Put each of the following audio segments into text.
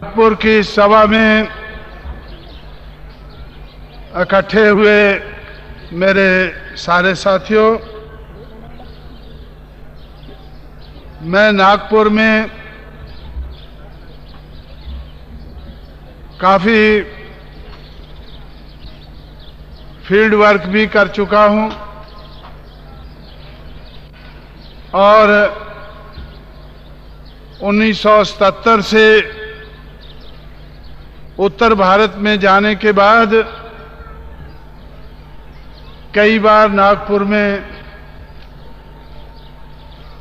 नागपुर की सभा में इकट्ठे हुए मेरे सारे साथियों, मैं नागपुर में काफ़ी फील्ड वर्क भी कर चुका हूं और 1977 से उत्तर भारत में जाने के बाद कई बार नागपुर में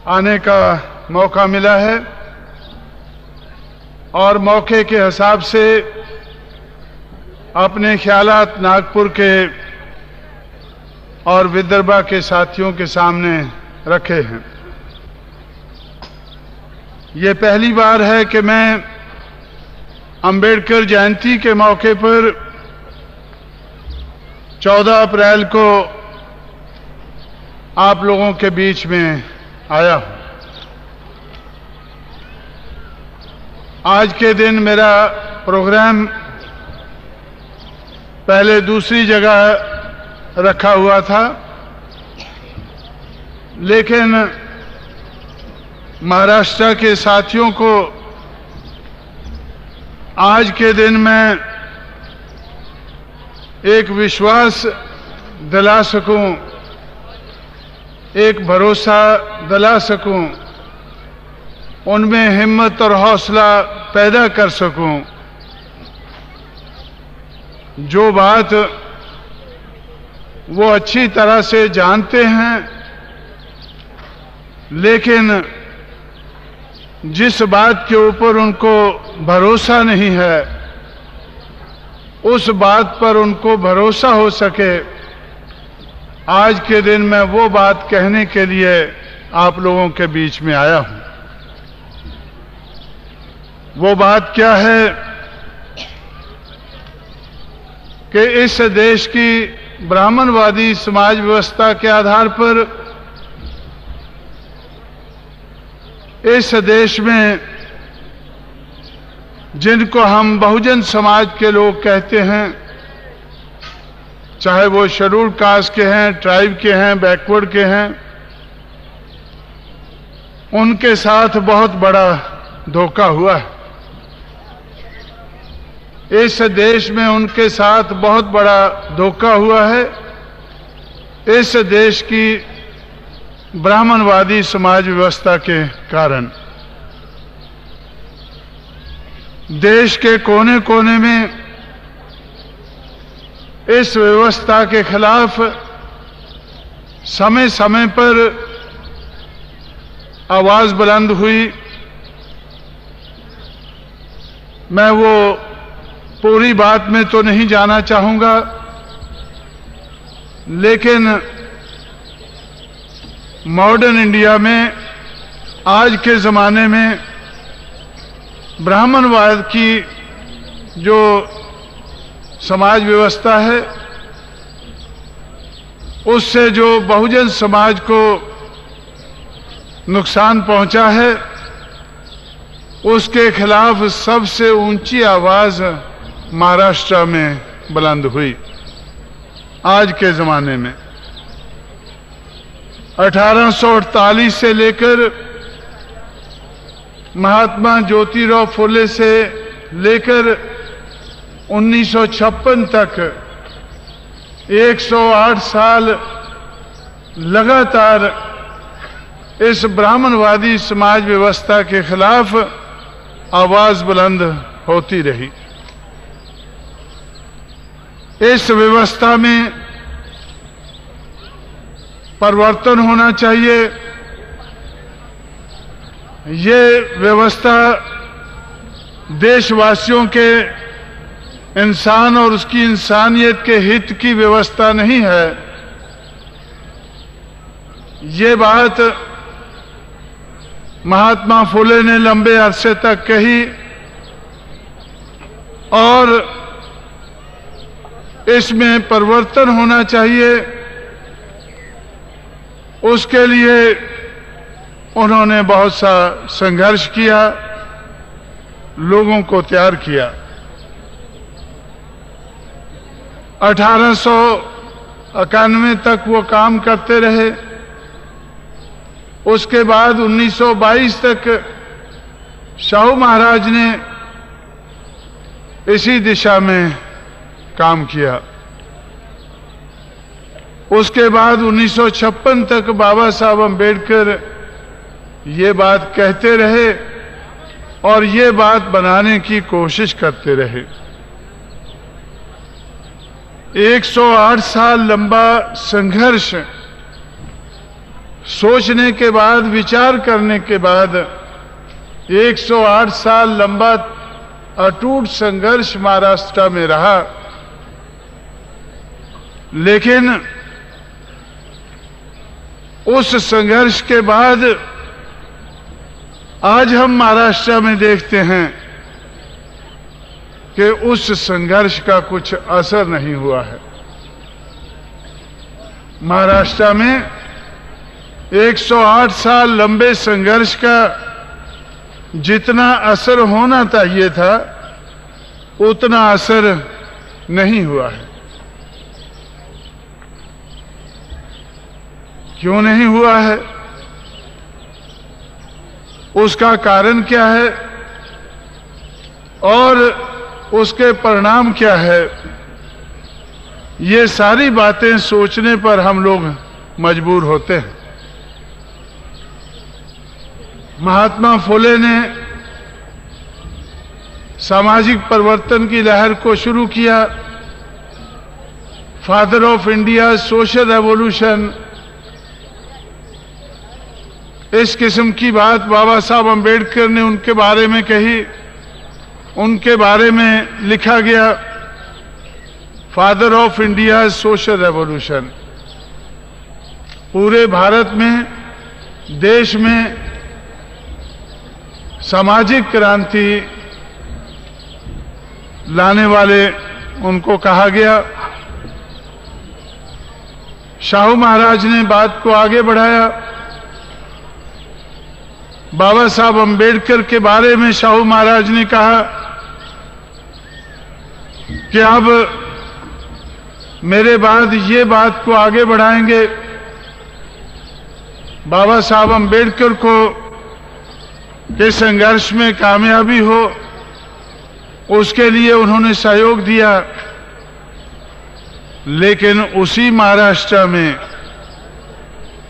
आने का मौका मिला है और मौके के हिसाब से अपने ख्यालात नागपुर के और विदर्भा के साथियों के सामने रखे हैं। ये पहली बार है कि मैं अंबेडकर जयंती के मौके पर 14 अप्रैल को आप लोगों के बीच में आया हूं। आज के दिन मेरा प्रोग्राम पहले दूसरी जगह रखा हुआ था, लेकिन महाराष्ट्र के साथियों को आज के दिन मैं एक विश्वास दिला सकूं, एक भरोसा दिला सकूं, उनमें हिम्मत और हौसला पैदा कर सकूं। जो बात वो अच्छी तरह से जानते हैं, लेकिन जिस बात के ऊपर उनको भरोसा नहीं है, उस बात पर उनको भरोसा हो सके, आज के दिन मैं वो बात कहने के लिए आप लोगों के बीच में आया हूं। वो बात क्या है कि इस देश की ब्राह्मणवादी समाज व्यवस्था के आधार पर इस देश में जिनको हम बहुजन समाज के लोग कहते हैं, चाहे वो शेड्यूल्ड कास्ट के हैं, ट्राइब के हैं, बैकवर्ड के हैं, उनके साथ बहुत बड़ा धोखा हुआ है। इस देश में उनके साथ बहुत बड़ा धोखा हुआ है। इस देश की ब्राह्मणवादी समाज व्यवस्था के कारण देश के कोने कोने में इस व्यवस्था के खिलाफ समय समय पर आवाज बुलंद हुई। मैं वो पूरी बात में तो नहीं जाना चाहूंगा, लेकिन मॉडर्न इंडिया में आज के ज़माने में ब्राह्मणवाद की जो समाज व्यवस्था है, उससे जो बहुजन समाज को नुकसान पहुंचा है, उसके खिलाफ सबसे ऊंची आवाज महाराष्ट्र में बुलंद हुई। आज के ज़माने में 1848 से लेकर महात्मा ज्योतिराव फुले से लेकर 1956 तक 108 साल लगातार इस ब्राह्मणवादी समाज व्यवस्था के खिलाफ आवाज बुलंद होती रही। इस व्यवस्था में परिवर्तन होना चाहिए। ये व्यवस्था देशवासियों के, इंसान और उसकी इंसानियत के हित की व्यवस्था नहीं है। ये बात महात्मा फुले ने लंबे अरसे तक कही और इसमें परिवर्तन होना चाहिए। उसके लिए उन्होंने बहुत सा संघर्ष किया लोगों को तैयार किया। 1891 तक वो काम करते रहे। उसके बाद 1922 तक शाहू महाराज ने इसी दिशा में काम किया। उसके बाद 1956 तक बाबा साहब अम्बेडकर ये बात कहते रहे और ये बात बनाने की कोशिश करते रहे। 108 साल लंबा संघर्ष, सोचने के बाद, विचार करने के बाद 108 साल लंबा अटूट संघर्ष महाराष्ट्र में रहा। लेकिन उस संघर्ष के बाद आज हम महाराष्ट्र में देखते हैं कि उस संघर्ष का कुछ असर नहीं हुआ है। महाराष्ट्र में 108 साल लंबे संघर्ष का जितना असर होना चाहिए था उतना असर नहीं हुआ है। क्यों नहीं हुआ है? उसका कारण क्या है और उसके परिणाम क्या है? ये सारी बातें सोचने पर हम लोग मजबूर होते हैं। महात्मा फुले ने सामाजिक परिवर्तन की लहर को शुरू किया। Father of India social revolution, इस किस्म की बात बाबा साहब अम्बेडकर ने उनके बारे में कही, उनके बारे में लिखा गया father of India social revolution. पूरे भारत में, देश में सामाजिक क्रांति लाने वाले उनको कहा गया। शाहू महाराज ने बात को आगे बढ़ाया। बाबा साहब अम्बेडकर के बारे में शाहू महाराज ने कहा कि अब मेरे बाद ये बात को आगे बढ़ाएंगे। बाबा साहब अम्बेडकर को के संघर्ष में कामयाबी हो, उसके लिए उन्होंने सहयोग दिया। लेकिन उसी महाराष्ट्र में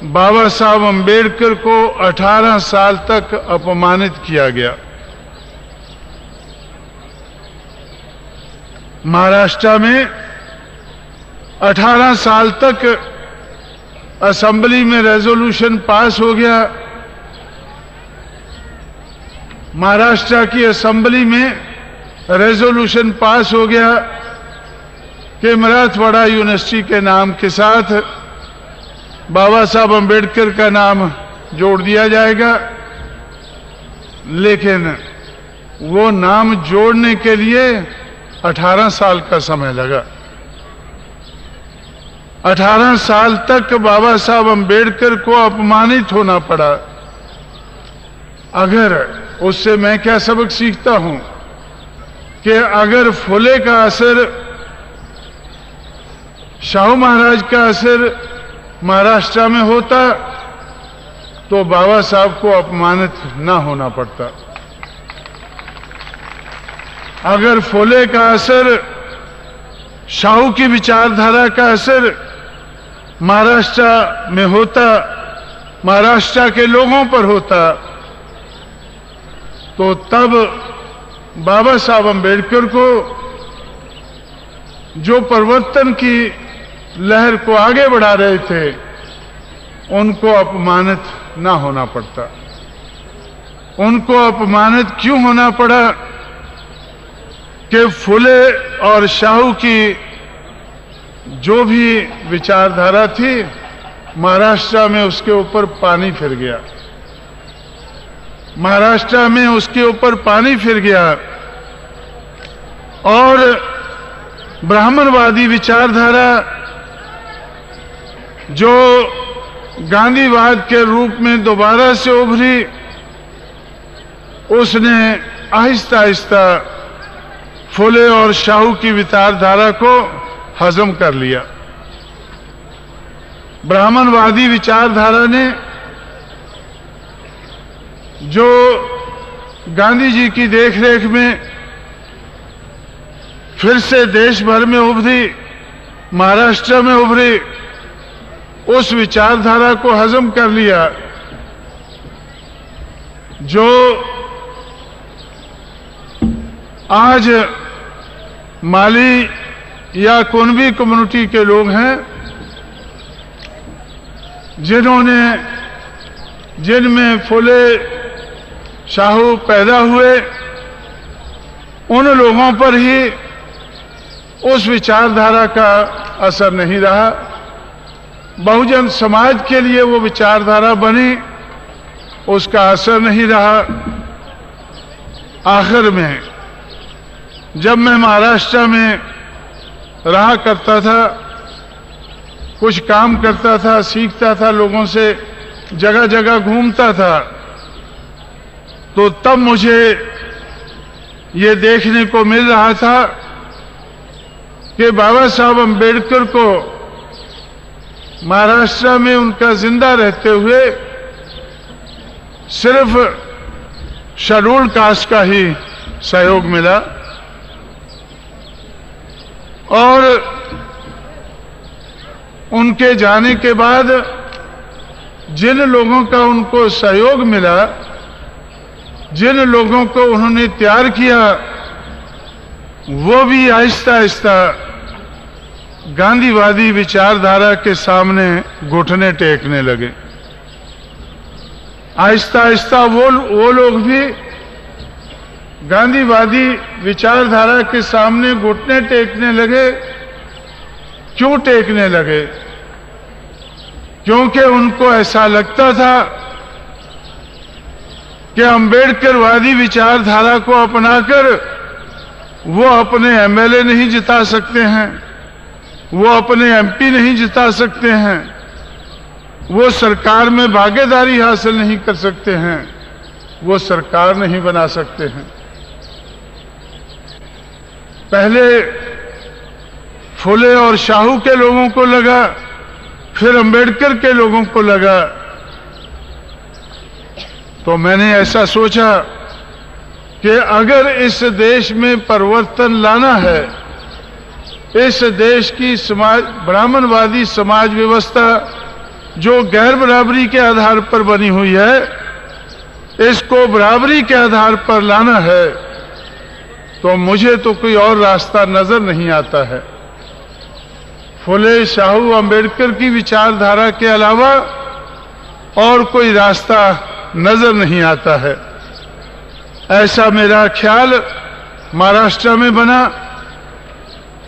बाबा साहब अम्बेडकर को 18 साल तक अपमानित किया गया। महाराष्ट्र में 18 साल तक असेंबली में रेजोल्यूशन पास हो गया। महाराष्ट्र की असेंबली में रेजोल्यूशन पास हो गया कि मराठवाड़ा यूनिवर्सिटी के नाम के साथ बाबा साहब अम्बेडकर का नाम जोड़ दिया जाएगा। लेकिन वो नाम जोड़ने के लिए 18 साल का समय लगा। 18 साल तक बाबा साहब अम्बेडकर को अपमानित होना पड़ा। अगर उससे मैं क्या सबक सीखता हूं कि अगर फुले का असर, शाहू महाराज का असर महाराष्ट्र में होता तो बाबा साहब को अपमानित ना होना पड़ता। अगर फुले का असर, शाहू की विचारधारा का असर महाराष्ट्र में होता, महाराष्ट्र के लोगों पर होता, तो तब बाबा साहब अम्बेडकर को, जो परिवर्तन की लहर को आगे बढ़ा रहे थे, उनको अपमानित ना होना पड़ता। उनको अपमानित क्यों होना पड़ा कि फुले और शाहू की जो भी विचारधारा थी महाराष्ट्र में उसके ऊपर पानी फिर गया। महाराष्ट्र में उसके ऊपर पानी फिर गया और ब्राह्मणवादी विचारधारा जो गांधीवाद के रूप में दोबारा से उभरी, उसने आहिस्ता आहिस्ता फुले और शाहू की विचारधारा को हजम कर लिया। ब्राह्मणवादी विचारधारा ने जो गांधी जी की देखरेख में फिर से देश भर में उभरी, महाराष्ट्र में उभरी, उस विचारधारा को हजम कर लिया जो आज माली या कुनबी कम्युनिटी के लोग हैं, जिनमें फुले शाहू पैदा हुए, उन लोगों पर ही उस विचारधारा का असर नहीं रहा। बहुजन समाज के लिए वो विचारधारा बनी, उसका असर नहीं रहा। आखिर में जब मैं महाराष्ट्र में रहा करता था, कुछ काम करता था, सीखता था, लोगों से जगह जगह घूमता था, तो तब मुझे ये देखने को मिल रहा था कि बाबा साहब अम्बेडकर को महाराष्ट्र में उनका जिंदा रहते हुए सिर्फ शेड्यूल कास्ट का ही सहयोग मिला, और उनके जाने के बाद जिन लोगों का उनको सहयोग मिला, जिन लोगों को उन्होंने तैयार किया, वो भी आहिस्ता आहिस्ता गांधीवादी विचारधारा के सामने घुटने टेकने लगे। आहिस्ता आहिस्ता वो लोग भी गांधीवादी विचारधारा के सामने घुटने टेकने लगे। क्यों टेकने लगे? क्योंकि उनको ऐसा लगता था कि अम्बेडकरवादी विचारधारा को अपनाकर वो अपने एमएलए नहीं जिता सकते हैं, वो अपने एमपी नहीं जिता सकते हैं, वो सरकार में भागीदारी हासिल नहीं कर सकते हैं, वो सरकार नहीं बना सकते हैं। पहले फुले और शाहू के लोगों को लगा, फिर अम्बेडकर के लोगों को लगा। तो मैंने ऐसा सोचा कि अगर इस देश में परिवर्तन लाना है, इस देश की ब्राह्मणवादी समाज व्यवस्था जो गैर बराबरी के आधार पर बनी हुई है, इसको बराबरी के आधार पर लाना है, तो मुझे तो कोई और रास्ता नजर नहीं आता है। फुले शाहू अम्बेडकर की विचारधारा के अलावा और कोई रास्ता नजर नहीं आता है। ऐसा मेरा ख्याल महाराष्ट्र में बना।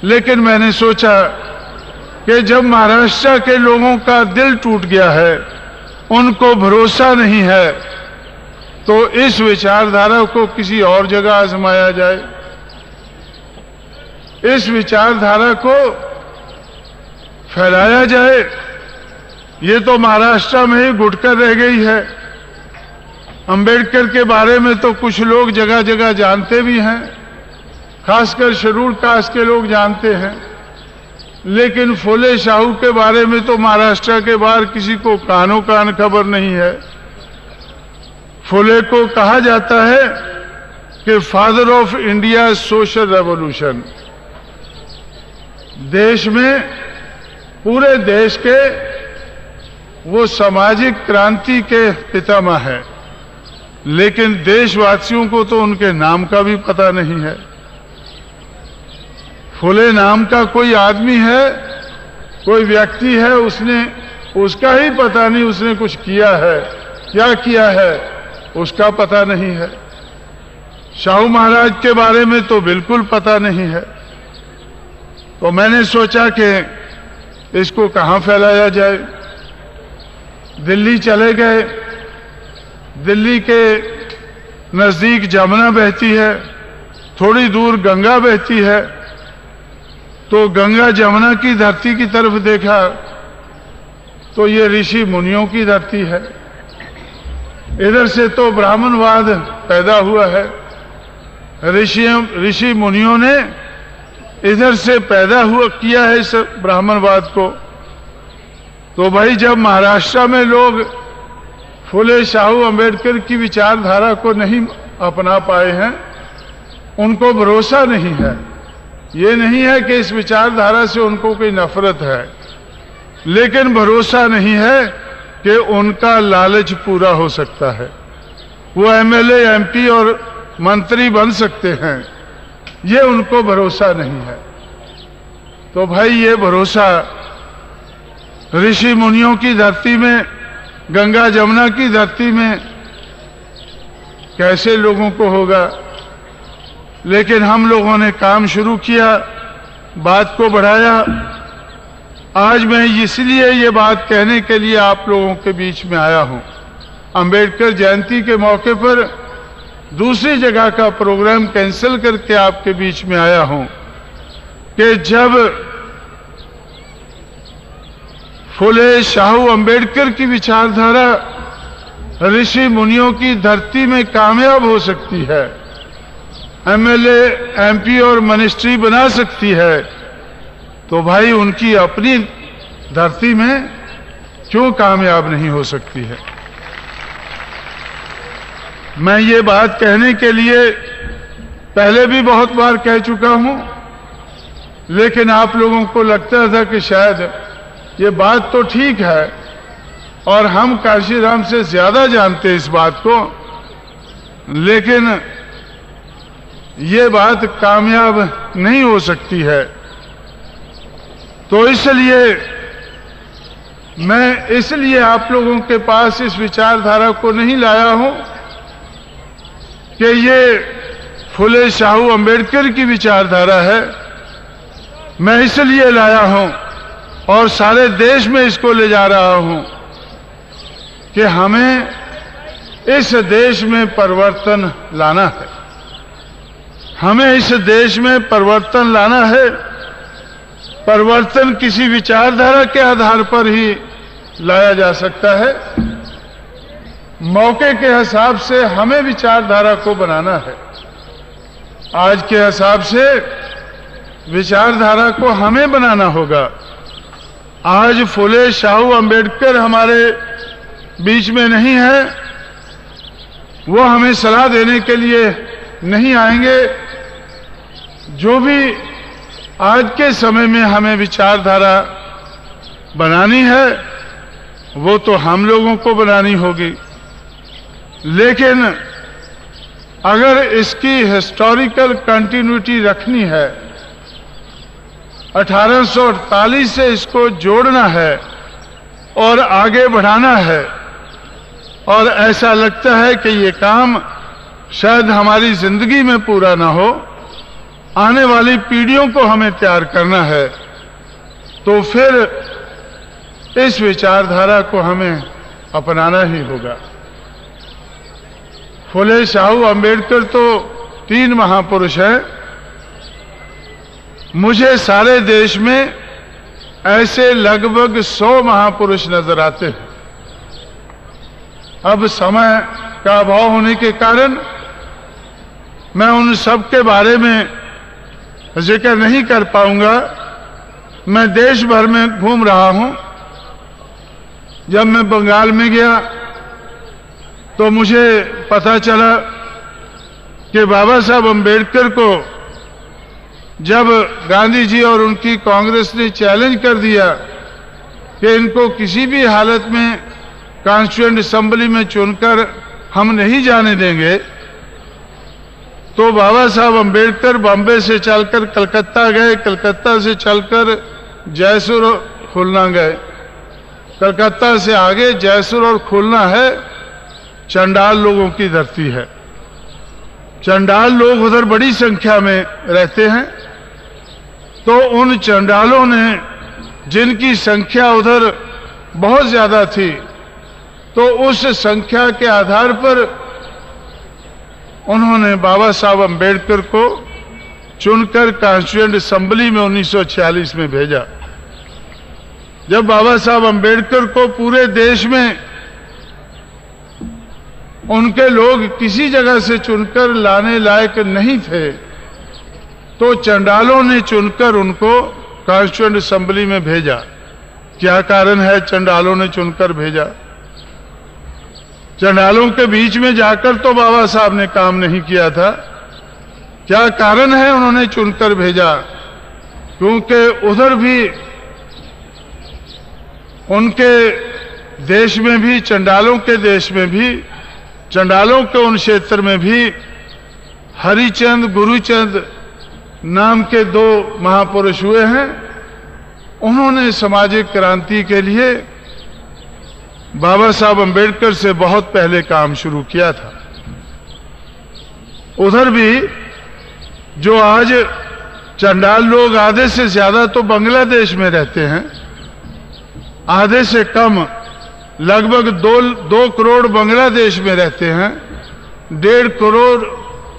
लेकिन मैंने सोचा कि जब महाराष्ट्र के लोगों का दिल टूट गया है, उनको भरोसा नहीं है, तो इस विचारधारा को किसी और जगह आजमाया जाए। इस विचारधारा को फैलाया जाए। ये तो महाराष्ट्र में ही घुटकर रह गई है। अंबेडकर के बारे में तो कुछ लोग जगह जगह जानते भी हैं, खासकर शेड्यूल कास्ट के लोग जानते हैं, लेकिन फुले शाहू के बारे में तो महाराष्ट्र के बाहर किसी को कानो कान खबर नहीं है। फुले को कहा जाता है कि father of India social revolution. देश में, पूरे देश के वो सामाजिक क्रांति के पितामह है, लेकिन देशवासियों को तो उनके नाम का भी पता नहीं है। फुले नाम का कोई आदमी है, कोई व्यक्ति है, उसका ही पता नहीं उसने कुछ किया है, क्या किया है उसका पता नहीं है। शाहू महाराज के बारे में तो बिल्कुल पता नहीं है। तो मैंने सोचा कि इसको कहां फैलाया जाए। दिल्ली चले गए। दिल्ली के नजदीक जमुना बहती है, थोड़ी दूर गंगा बहती है, तो गंगा जमुना की धरती की तरफ देखा तो ये ऋषि मुनियों की धरती है। इधर से तो ब्राह्मणवाद पैदा हुआ है, ऋषि मुनियों ने इधर से पैदा हुआ किया है इस ब्राह्मणवाद को। तो भाई जब महाराष्ट्र में लोग फुले शाहू अंबेडकर की विचारधारा को नहीं अपना पाए हैं, उनको भरोसा नहीं है। ये नहीं है कि इस विचारधारा से उनको कोई नफरत है, लेकिन भरोसा नहीं है कि उनका लालच पूरा हो सकता है, वो एमएलए एमपी और मंत्री बन सकते हैं, ये उनको भरोसा नहीं है। तो भाई ये भरोसा ऋषि मुनियों की धरती में, गंगा जमुना की धरती में कैसे लोगों को होगा? लेकिन हम लोगों ने काम शुरू किया, बात को बढ़ाया। आज मैं इसलिए ये बात कहने के लिए आप लोगों के बीच में आया हूं। अंबेडकर जयंती के मौके पर दूसरी जगह का प्रोग्राम कैंसिल करके आपके बीच में आया हूं कि जब फुले शाहू अंबेडकर की विचारधारा ऋषि मुनियों की धरती में कामयाब हो सकती है, एमएलए एमपी और मिनिस्ट्री बना सकती है, तो भाई उनकी अपनी धरती में क्यों कामयाब नहीं हो सकती है? मैं ये बात कहने के लिए पहले भी बहुत बार कह चुका हूं, लेकिन आप लोगों को लगता था कि शायद ये बात तो ठीक है और हम काशीराम से ज्यादा जानते हैं इस बात को, लेकिन ये बात कामयाब नहीं हो सकती है। तो इसलिए आप लोगों के पास इस विचारधारा को नहीं लाया हूं कि ये फुले शाहू अंबेडकर की विचारधारा है। मैं इसलिए लाया हूं और सारे देश में इसको ले जा रहा हूं कि हमें इस देश में परिवर्तन लाना है। हमें इस देश में परिवर्तन लाना है। परिवर्तन किसी विचारधारा के आधार पर ही लाया जा सकता है। मौके के हिसाब से हमें विचारधारा को बनाना है। आज के हिसाब से विचारधारा को हमें बनाना होगा। आज फुले शाहू अंबेडकर हमारे बीच में नहीं है, वो हमें सलाह देने के लिए नहीं आएंगे। जो भी आज के समय में हमें विचारधारा बनानी है वो तो हम लोगों को बनानी होगी, लेकिन अगर इसकी हिस्टोरिकल कंटिन्यूटी रखनी है, 1848 से इसको जोड़ना है और आगे बढ़ाना है, और ऐसा लगता है कि ये काम शायद हमारी जिंदगी में पूरा ना हो, आने वाली पीढ़ियों को हमें तैयार करना है, तो फिर इस विचारधारा को हमें अपनाना ही होगा। फुले शाहू अंबेडकर तो 3 महापुरुष हैं। मुझे सारे देश में ऐसे लगभग 100 महापुरुष नजर आते हैं। अब समय का अभाव होने के कारण मैं उन सब के बारे में जिक्र नहीं कर पाऊंगा। मैं देश भर में घूम रहा हूं। जब मैं बंगाल में गया तो मुझे पता चला कि बाबा साहब अंबेडकर को जब गांधी जी और उनकी कांग्रेस ने चैलेंज कर दिया कि इनको किसी भी हालत में कॉन्स्टिट्यूएंट असेंबली में चुनकर हम नहीं जाने देंगे, तो बाबा साहब अंबेडकर बॉम्बे से चलकर कलकत्ता गए, कलकत्ता से चलकर जयपुर और खुलना गए। कलकत्ता से आगे जयपुर और खुलना है चंडाल लोगों की धरती है। चंडाल लोग उधर बड़ी संख्या में रहते हैं। तो उन चंडालों ने, जिनकी संख्या उधर बहुत ज्यादा थी, तो उस संख्या के आधार पर उन्होंने बाबा साहब अंबेडकर को चुनकर कॉन्स्टिट्यूएंट असेंबली में 1946 में भेजा। जब बाबा साहब अंबेडकर को पूरे देश में उनके लोग किसी जगह से चुनकर लाने लायक नहीं थे, तो चंडालों ने चुनकर उनको कॉन्स्टिट्यूएंट असेंबली में भेजा। क्या कारण है चंडालों ने चुनकर भेजा? चंडालों के बीच में जाकर तो बाबा साहब ने काम नहीं किया था। क्या कारण है उन्होंने चुनकर भेजा? क्योंकि उधर भी उनके देश में भी, चंडालों के देश में भी, चंडालों के उन क्षेत्र में भी हरिचंद, गुरुचंद नाम के दो महापुरुष हुए हैं। उन्होंने सामाजिक क्रांति के लिए बाबा साहब अंबेडकर से बहुत पहले काम शुरू किया था। उधर भी जो आज चंडाल लोग आधे से ज्यादा तो बांग्लादेश में रहते हैं, आधे से कम लगभग 2 करोड़ बांग्लादेश में रहते हैं, 1.5 करोड़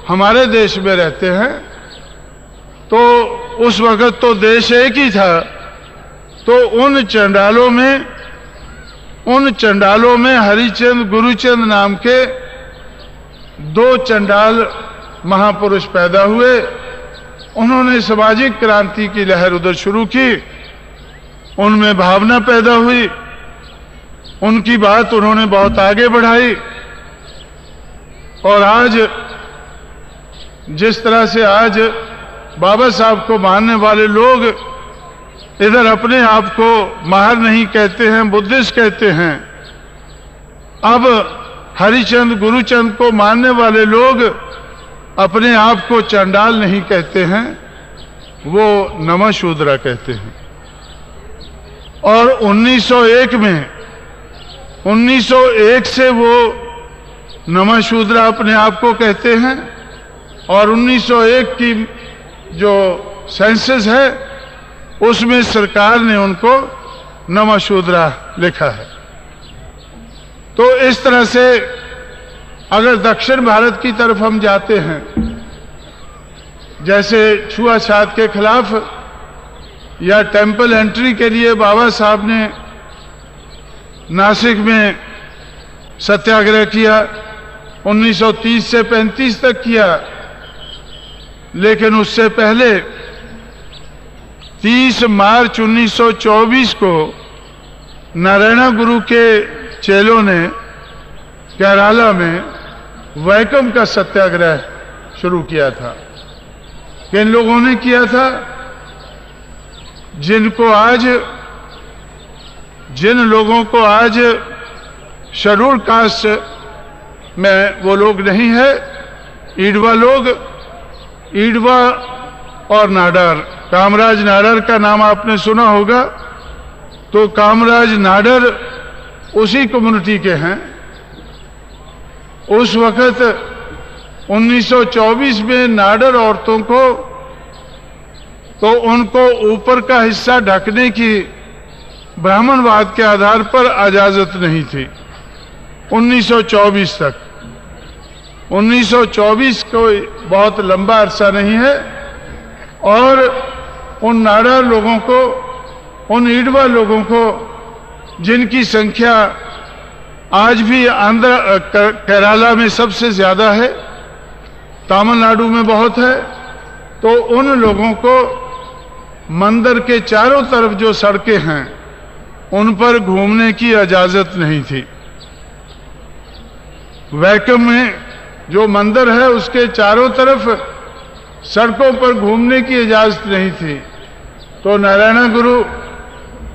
हमारे देश में रहते हैं। तो उस वक्त तो देश एक ही था। तो उन चंडालों में हरिचंद, गुरुचंद नाम के 2 चंडाल महापुरुष पैदा हुए। उन्होंने सामाजिक क्रांति की लहर उधर शुरू की, उनमें भावना पैदा हुई, उनकी बात उन्होंने बहुत आगे बढ़ाई। और आज जिस तरह से आज बाबा साहब को मानने वाले लोग इधर अपने आप को माहर नहीं कहते हैं, बुद्धिस्ट कहते हैं, अब हरिचंद, गुरुचंद को मानने वाले लोग अपने आप को चंडाल नहीं कहते हैं, वो नमःशूद्र कहते हैं। और 1901 से वो नमःशूद्र अपने आप को कहते हैं। और 1901 की जो सेंसस है उसमें सरकार ने उनको नमःशूद्र लिखा है। तो इस तरह से अगर दक्षिण भारत की तरफ हम जाते हैं, जैसे छुआछूत के खिलाफ या टेंपल एंट्री के लिए बाबा साहब ने नासिक में सत्याग्रह किया, 1930 से 35 तक किया। लेकिन उससे पहले 30 मार्च 1924 को नारायण गुरु के चेलों ने केरला में वैकम का सत्याग्रह शुरू किया था। किन लोगों ने किया था? जिन लोगों को आज शेड्यूल कास्ट में वो लोग नहीं है, ईडवा लोग, ईडवा और नाडार। कामराज नाडार का नाम आपने सुना होगा। तो कामराज नाडार उसी कम्युनिटी के हैं। उस वक्त 1924 में नाडार औरतों को तो उनको ऊपर का हिस्सा ढकने की ब्राह्मणवाद के आधार पर इजाजत नहीं थी 1924 तक। 1924 कोई बहुत लंबा अरसा नहीं है। और उन नाडार लोगों को, उन ईडवा लोगों को, जिनकी संख्या आज भी केरला में सबसे ज्यादा है, तमिलनाडु में बहुत है, तो उन लोगों को मंदिर के चारों तरफ जो सड़कें हैं उन पर घूमने की इजाजत नहीं थी। वैकम में जो मंदिर है उसके चारों तरफ सड़कों पर घूमने की इजाजत नहीं थी। तो नारायण गुरु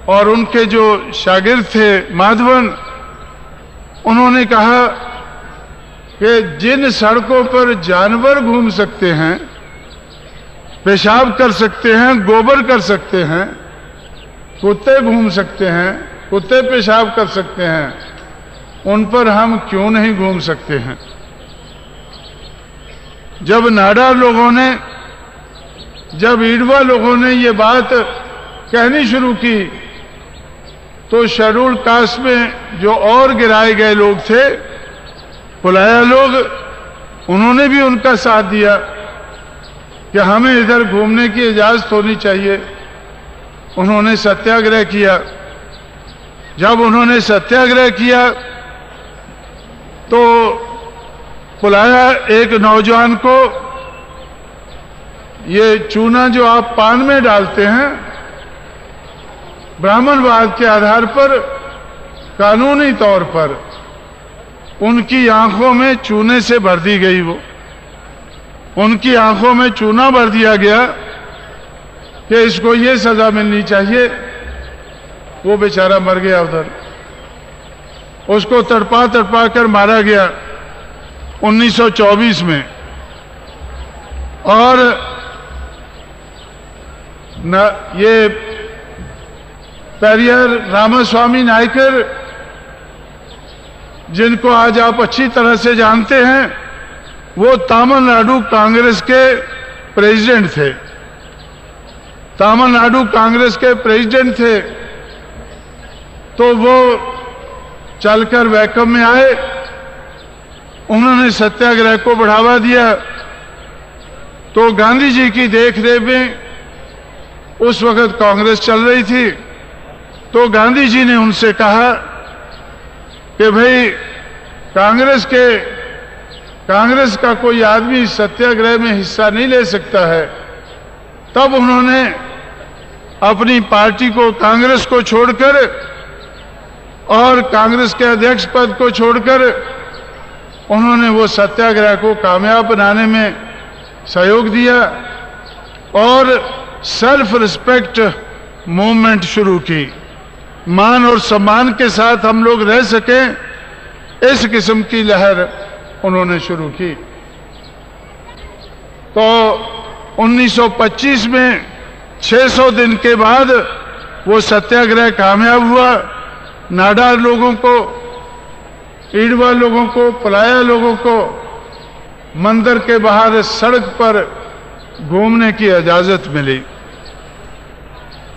और उनके जो शागिर्द थे माधवन, उन्होंने कहा कि जिन सड़कों पर जानवर घूम सकते हैं, पेशाब कर सकते हैं, गोबर कर सकते हैं, कुत्ते घूम सकते हैं, कुत्ते पेशाब कर सकते हैं, उन पर हम क्यों नहीं घूम सकते हैं? जब नाडार लोगों ने, जब ईडवा लोगों ने ये बात कहनी शुरू की, तो शेड्यूल कास्ट में जो और गिराए गए लोग थे, पुलाया लोग, उन्होंने भी उनका साथ दिया कि हमें इधर घूमने की इजाजत होनी चाहिए। उन्होंने सत्याग्रह किया। जब उन्होंने सत्याग्रह किया तो बुलाया एक नौजवान को। ये चूना जो आप पान में डालते हैं, ब्राह्मणवाद के आधार पर कानूनी तौर पर उनकी आंखों में चूने से भर दी गई। वो उनकी आंखों में चूना भर दिया गया कि इसको ये सजा मिलनी चाहिए। वो बेचारा मर गया उधर, उसको तड़पा तड़पा कर मारा गया 1924 में। और ये पेरियार रामास्वामी नायकर, जिनको आज आप अच्छी तरह से जानते हैं, वो तमिलनाडु कांग्रेस के प्रेसिडेंट थे। तमिलनाडु कांग्रेस के प्रेसिडेंट थे। तो वो चलकर वैकम में आए, उन्होंने सत्याग्रह को बढ़ावा दिया। तो गांधी जी की देखरेख में उस वक्त कांग्रेस चल रही थी। तो गांधी जी ने उनसे कहा कि भाई कांग्रेस का कोई आदमी सत्याग्रह में हिस्सा नहीं ले सकता है। तब उन्होंने अपनी पार्टी को, कांग्रेस को छोड़कर और कांग्रेस के अध्यक्ष पद को छोड़कर उन्होंने वो सत्याग्रह को कामयाब बनाने में सहयोग दिया और सेल्फ रिस्पेक्ट मूवमेंट शुरू की। मान और सम्मान के साथ हम लोग रह सकें, इस किस्म की लहर उन्होंने शुरू की। तो 1925 में 600 दिन के बाद वो सत्याग्रह कामयाब हुआ। नाडार लोगों को, ईडवा लोगों को, पलाया लोगों को मंदिर के बाहर सड़क पर घूमने की इजाजत मिली।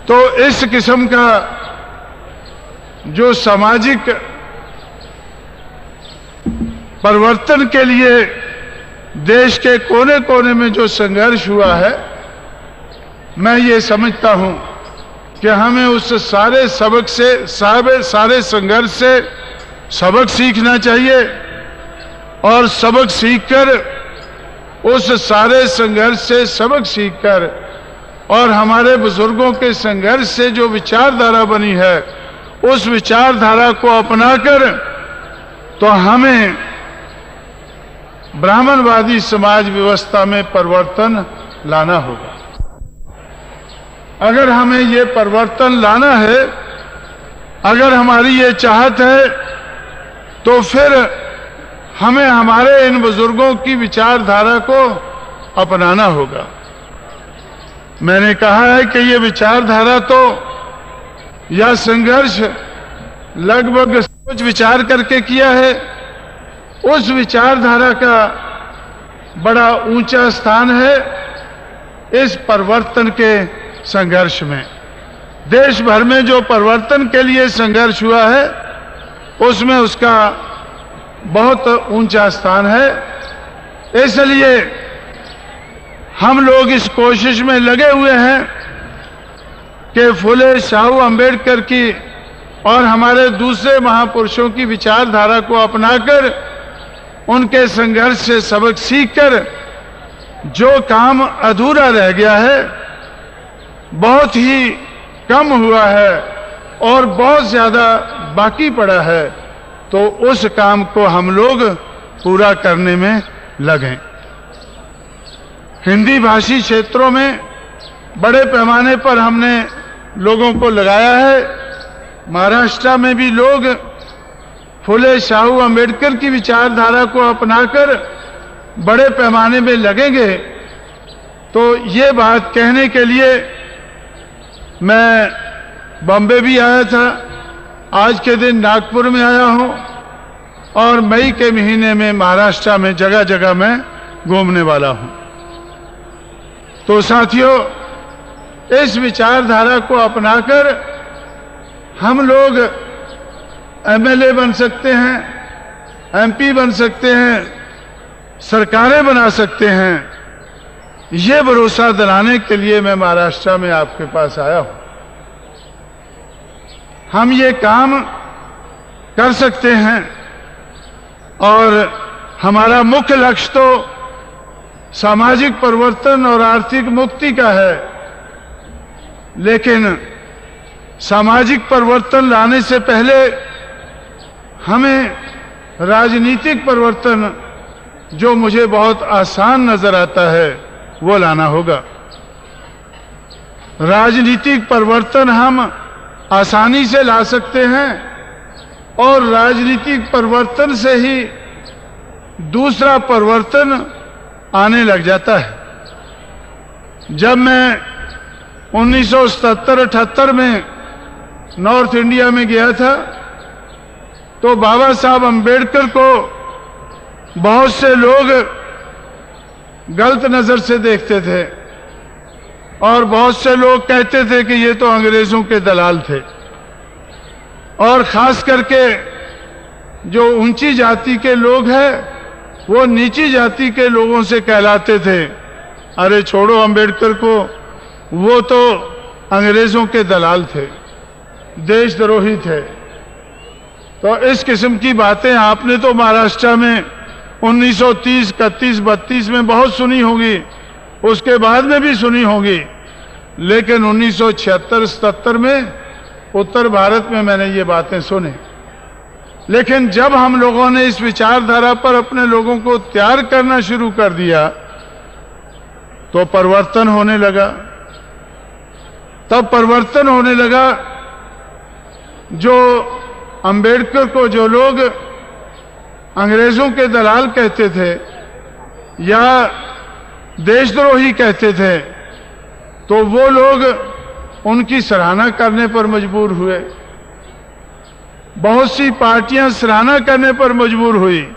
तो इस किस्म का जो सामाजिक परिवर्तन के लिए देश के कोने कोने में जो संघर्ष हुआ है, मैं ये समझता हूं कि हमें उस सारे सबक से, सारे संघर्ष से सबक सीखना चाहिए और सबक सीखकर, उस सारे संघर्ष से सबक सीखकर और हमारे बुजुर्गों के संघर्ष से जो विचारधारा बनी है, उस विचारधारा को अपनाकर तो हमें ब्राह्मणवादी समाज व्यवस्था में परिवर्तन लाना होगा। अगर हमें ये परिवर्तन लाना है, अगर हमारी ये चाहत है, तो फिर हमें हमारे इन बुजुर्गों की विचारधारा को अपनाना होगा। मैंने कहा है कि ये विचारधारा तो या संघर्ष लगभग सोच विचार करके किया है। उस विचारधारा का बड़ा ऊंचा स्थान है इस परिवर्तन के संघर्ष में। देश भर में जो परिवर्तन के लिए संघर्ष हुआ है, उसमें उसका बहुत ऊंचा स्थान है। इसलिए हम लोग इस कोशिश में लगे हुए हैं कि फुले शाहू अंबेडकर की और हमारे दूसरे महापुरुषों की विचारधारा को अपनाकर, उनके संघर्ष से सबक सीखकर जो काम अधूरा रह गया है, बहुत ही कम हुआ है और बहुत ज्यादा बाकी पड़ा है, तो उस काम को हम लोग पूरा करने में लगें। हिंदी भाषी क्षेत्रों में बड़े पैमाने पर हमने लोगों को लगाया है। महाराष्ट्र में भी लोग फुले शाहू अंबेडकर की विचारधारा को अपनाकर बड़े पैमाने में लगेंगे। तो ये बात कहने के लिए मैं बॉम्बे भी आया था, आज के दिन नागपुर में आया हूं और मई के महीने में महाराष्ट्र में जगह जगह मैं घूमने वाला हूं। तो साथियों, इस विचारधारा को अपनाकर हम लोग एमएलए बन सकते हैं, एमपी बन सकते हैं, सरकारें बना सकते हैं। ये भरोसा दिलाने के लिए मैं महाराष्ट्र में आपके पास आया हूं। हम ये काम कर सकते हैं और हमारा मुख्य लक्ष्य तो सामाजिक परिवर्तन और आर्थिक मुक्ति का है, लेकिन सामाजिक परिवर्तन लाने से पहले हमें राजनीतिक परिवर्तन, जो मुझे बहुत आसान नजर आता है, वो लाना होगा। राजनीतिक परिवर्तन हम आसानी से ला सकते हैं और राजनीतिक परिवर्तन से ही दूसरा परिवर्तन आने लग जाता है। जब मैं 1977-78 में नॉर्थ इंडिया में गया था तो बाबा साहब अंबेडकर को बहुत से लोग गलत नजर से देखते थे और बहुत से लोग कहते थे कि ये तो अंग्रेजों के दलाल थे, और खास करके जो ऊंची जाति के लोग हैं वो नीची जाति के लोगों से कहलाते थे, अरे छोड़ो अंबेडकर को, वो तो अंग्रेजों के दलाल थे, देशद्रोही थे। तो इस किस्म की बातें आपने तो महाराष्ट्र में 1930, 31, 32 में बहुत सुनी होगी, उसके बाद में भी सुनी होगी, लेकिन 1976-77 में उत्तर भारत में मैंने ये बातें सुनी। लेकिन जब हम लोगों ने इस विचारधारा पर अपने लोगों को तैयार करना शुरू कर दिया तो परिवर्तन होने लगा। तब परिवर्तन होने लगा। जो अंबेडकर को जो लोग अंग्रेजों के दलाल कहते थे या देशद्रोही कहते थे, तो वो लोग उनकी सराहना करने पर मजबूर हुए। बहुत सी पार्टियां सराहना करने पर मजबूर हुई,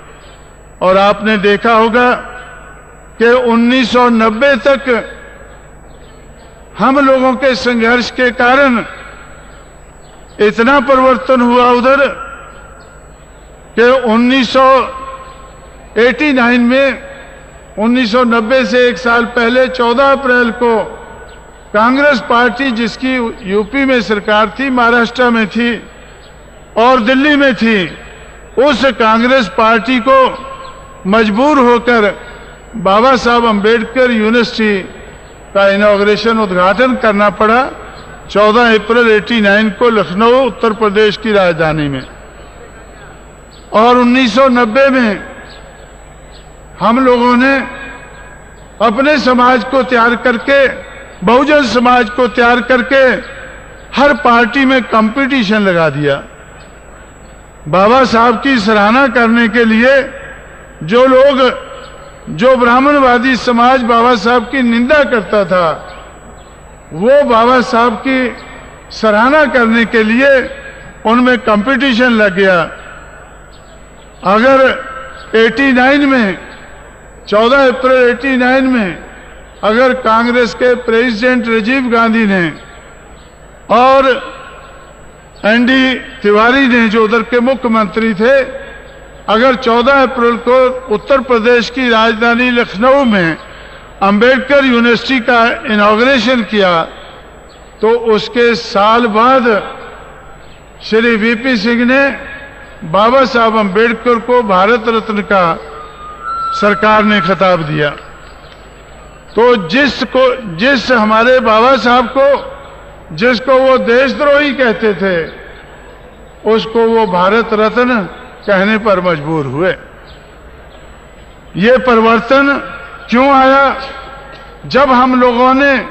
और आपने देखा होगा कि 1990 तक हम लोगों के संघर्ष के कारण इतना परिवर्तन हुआ उधर कि 1989 में, 1990 से एक साल पहले 14 अप्रैल को कांग्रेस पार्टी, जिसकी यूपी में सरकार थी, महाराष्ट्र में थी और दिल्ली में थी, उस कांग्रेस पार्टी को मजबूर होकर बाबा साहब अंबेडकर यूनिवर्सिटी का इनॉग्रेशन, उद्घाटन करना पड़ा 14 अप्रैल 89 को लखनऊ, उत्तर प्रदेश की राजधानी में। और 1990 में हम लोगों ने अपने समाज को तैयार करके, बहुजन समाज को तैयार करके हर पार्टी में कंपटीशन लगा दिया। बाबा साहब की सराहना करने के लिए जो लोग, जो ब्राह्मणवादी समाज बाबा साहब की निंदा करता था, वो बाबा साहब की सराहना करने के लिए उनमें कंपटीशन लग गया। अगर 89 में, 14 अप्रैल 89 में अगर कांग्रेस के प्रेसिडेंट राजीव गांधी ने और एनडी तिवारी ने, जो उधर के मुख्यमंत्री थे, अगर 14 अप्रैल को उत्तर प्रदेश की राजधानी लखनऊ में अंबेडकर यूनिवर्सिटी का इनॉग्रेशन किया, तो उसके साल बाद श्री वीपी सिंह ने बाबा साहब अंबेडकर को भारत रत्न का सरकार ने खिताब दिया। तो जिस हमारे बाबा साहब को, जिसको वो देशद्रोही कहते थे, उसको वो भारत रत्न कहने पर मजबूर हुए। ये परिवर्तन क्यों आया? जब हम लोगों ने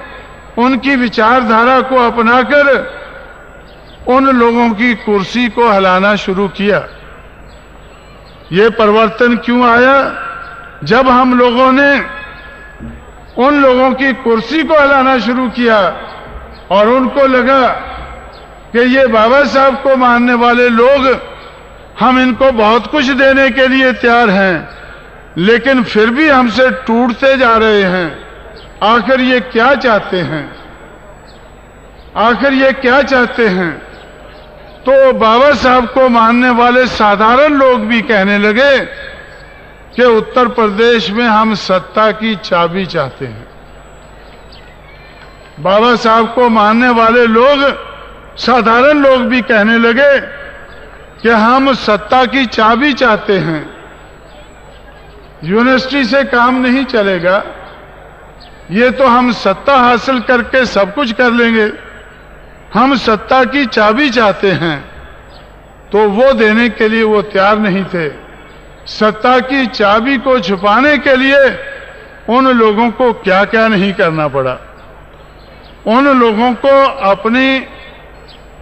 उनकी विचारधारा को अपनाकर उन लोगों की कुर्सी को हिलाना शुरू किया। ये परिवर्तन क्यों आया? जब हम लोगों ने उन लोगों की कुर्सी को हिलाना शुरू किया और उनको लगा कि ये बाबा साहब को मानने वाले लोग, हम इनको बहुत कुछ देने के लिए तैयार हैं, लेकिन फिर भी हमसे टूटते जा रहे हैं। आखिर ये क्या चाहते हैं? आखिर ये क्या चाहते हैं? तो बाबा साहब को मानने वाले साधारण लोग भी कहने लगे कि उत्तर प्रदेश में हम सत्ता की चाबी चाहते हैं। बाबा साहब को मानने वाले लोग, साधारण लोग भी कहने लगे कि हम सत्ता की चाबी चाहते हैं। यूनिवर्सिटी से काम नहीं चलेगा, ये तो हम सत्ता हासिल करके सब कुछ कर लेंगे। हम सत्ता की चाबी चाहते हैं, तो वो देने के लिए वो तैयार नहीं थे। सत्ता की चाबी को छुपाने के लिए उन लोगों को क्या क्या नहीं करना पड़ा। उन लोगों को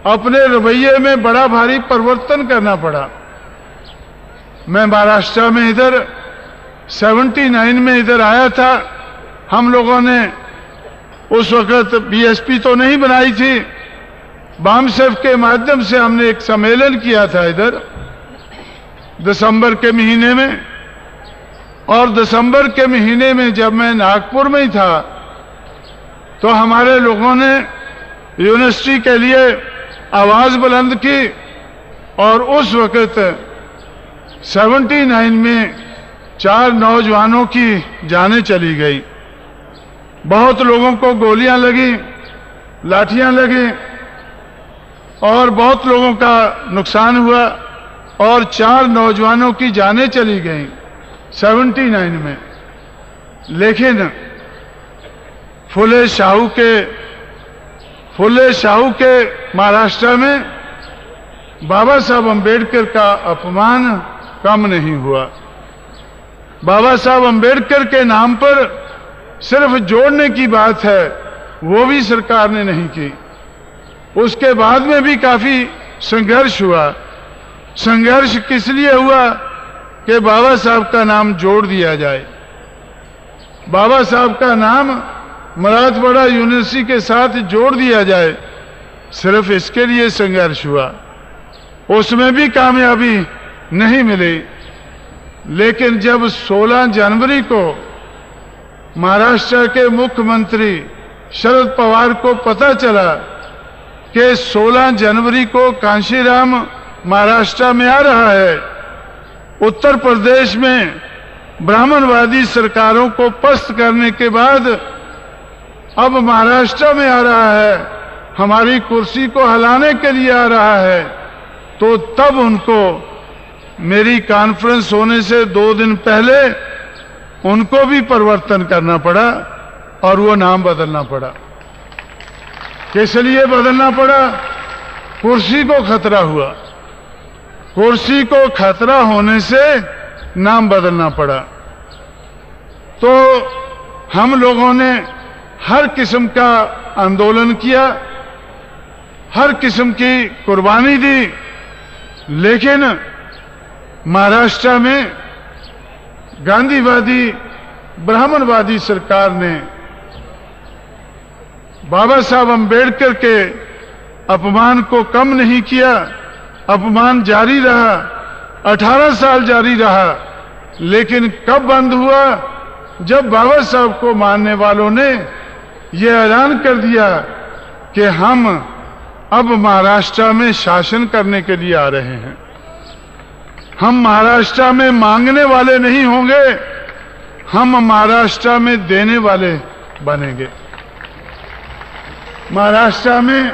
अपने रवैये में बड़ा भारी परिवर्तन करना पड़ा। मैं महाराष्ट्र में इधर 79 में इधर आया था। हम लोगों ने उस वक्त बीएसपी तो नहीं बनाई थी, बामसेफ के माध्यम से हमने एक सम्मेलन किया था इधर दिसंबर के महीने में। और दिसंबर के महीने में जब मैं नागपुर में ही था, तो हमारे लोगों ने यूनिवर्सिटी के लिए आवाज बुलंद की। और उस वक्त 79 में 4 नौजवानों की जानें चली गई। बहुत लोगों को गोलियां लगी, लाठियां लगी और बहुत लोगों का नुकसान हुआ और 4 नौजवानों की जानें चली गई 79 में। लेकिन फुले शाहू के महाराष्ट्र में बाबा साहब अंबेडकर का अपमान कम नहीं हुआ। बाबा साहब अंबेडकर के नाम पर सिर्फ जोड़ने की बात है, वो भी सरकार ने नहीं की। उसके बाद में भी काफी संघर्ष हुआ। संघर्ष किस लिए हुआ कि बाबा साहब का नाम जोड़ दिया जाए, बाबा साहब का नाम मराठवाड़ा यूनिवर्सिटी के साथ जोड़ दिया जाए। सिर्फ इसके लिए संघर्ष हुआ, उसमें भी कामयाबी नहीं मिली। लेकिन जब 16 जनवरी को महाराष्ट्र के मुख्यमंत्री शरद पवार को पता चला कि 16 जनवरी को कांशीराम महाराष्ट्र में आ रहा है, उत्तर प्रदेश में ब्राह्मणवादी सरकारों को पस्त करने के बाद अब महाराष्ट्र में आ रहा है, हमारी कुर्सी को हिलाने के लिए आ रहा है, तो तब उनको मेरी कॉन्फ्रेंस होने से 2 दिन पहले उनको भी परिवर्तन करना पड़ा और वो नाम बदलना पड़ा। किस लिए बदलना पड़ा? कुर्सी को खतरा हुआ। कुर्सी को खतरा होने से नाम बदलना पड़ा। तो हम लोगों ने हर किस्म का आंदोलन किया, हर किस्म की कुर्बानी दी, लेकिन महाराष्ट्र में गांधीवादी ब्राह्मणवादी सरकार ने बाबा साहब अंबेडकर के अपमान को कम नहीं किया। अपमान जारी रहा, 18 साल जारी रहा। लेकिन कब बंद हुआ? जब बाबा साहब को मानने वालों ने यह ऐलान कर दिया कि हम अब महाराष्ट्र में शासन करने के लिए आ रहे हैं। हम महाराष्ट्र में मांगने वाले नहीं होंगे, हम महाराष्ट्र में देने वाले बनेंगे। महाराष्ट्र में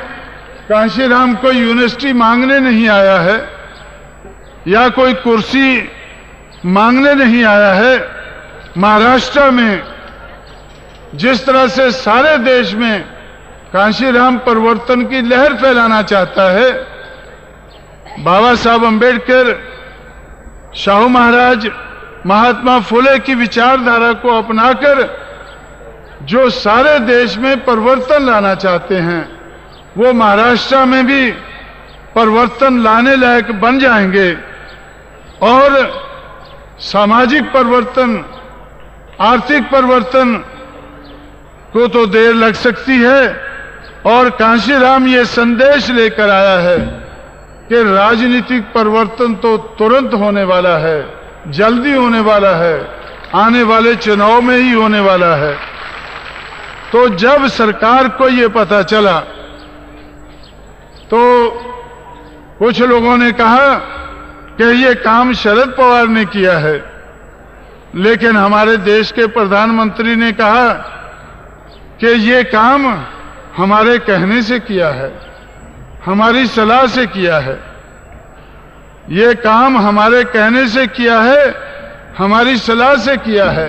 कांशीराम कोई यूनिवर्सिटी मांगने नहीं आया है या कोई कुर्सी मांगने नहीं आया है। महाराष्ट्र में जिस तरह से सारे देश में कांशीराम परिवर्तन की लहर फैलाना चाहता है, बाबा साहब अंबेडकर, शाहू महाराज, महात्मा फुले की विचारधारा को अपनाकर जो सारे देश में परिवर्तन लाना चाहते हैं, वो महाराष्ट्र में भी परिवर्तन लाने लायक बन जाएंगे। और सामाजिक परिवर्तन, आर्थिक परिवर्तन को तो देर लग सकती है, और कांशीराम ये संदेश लेकर आया है कि राजनीतिक परिवर्तन तो तुरंत होने वाला है, जल्दी होने वाला है, आने वाले चुनाव में ही होने वाला है। तो जब सरकार को ये पता चला तो कुछ लोगों ने कहा कि ये काम शरद पवार ने किया है, लेकिन हमारे देश के प्रधानमंत्री ने कहा कि ये काम हमारे कहने से किया है, हमारी सलाह से किया है। ये काम हमारे कहने से किया है, हमारी सलाह से किया है।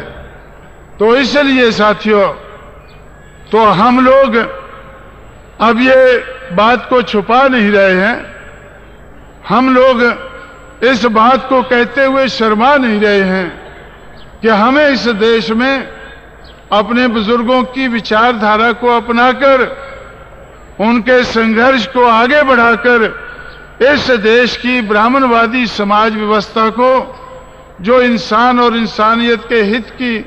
तो इसलिए साथियों, तो हम लोग अब ये बात को छुपा नहीं रहे हैं, हम लोग इस बात को कहते हुए शर्मा नहीं रहे हैं कि हमें इस देश में अपने बुजुर्गों की विचारधारा को अपनाकर, उनके संघर्ष को आगे बढ़ाकर इस देश की ब्राह्मणवादी समाज व्यवस्था को, जो इंसान और इंसानियत के हित की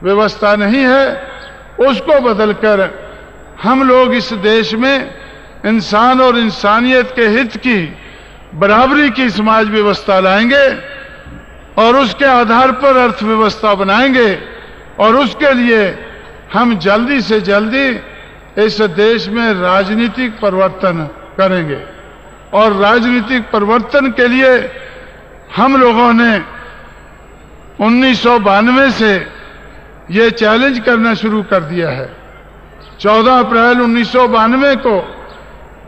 व्यवस्था नहीं है, उसको बदलकर हम लोग इस देश में इंसान और इंसानियत के हित की बराबरी की समाज व्यवस्था लाएंगे और उसके आधार पर अर्थव्यवस्था बनाएंगे। और उसके लिए हम जल्दी से जल्दी इस देश में राजनीतिक परिवर्तन करेंगे। और राजनीतिक परिवर्तन के लिए हम लोगों ने 1992 से ये चैलेंज करना शुरू कर दिया है। 14 अप्रैल 1992 को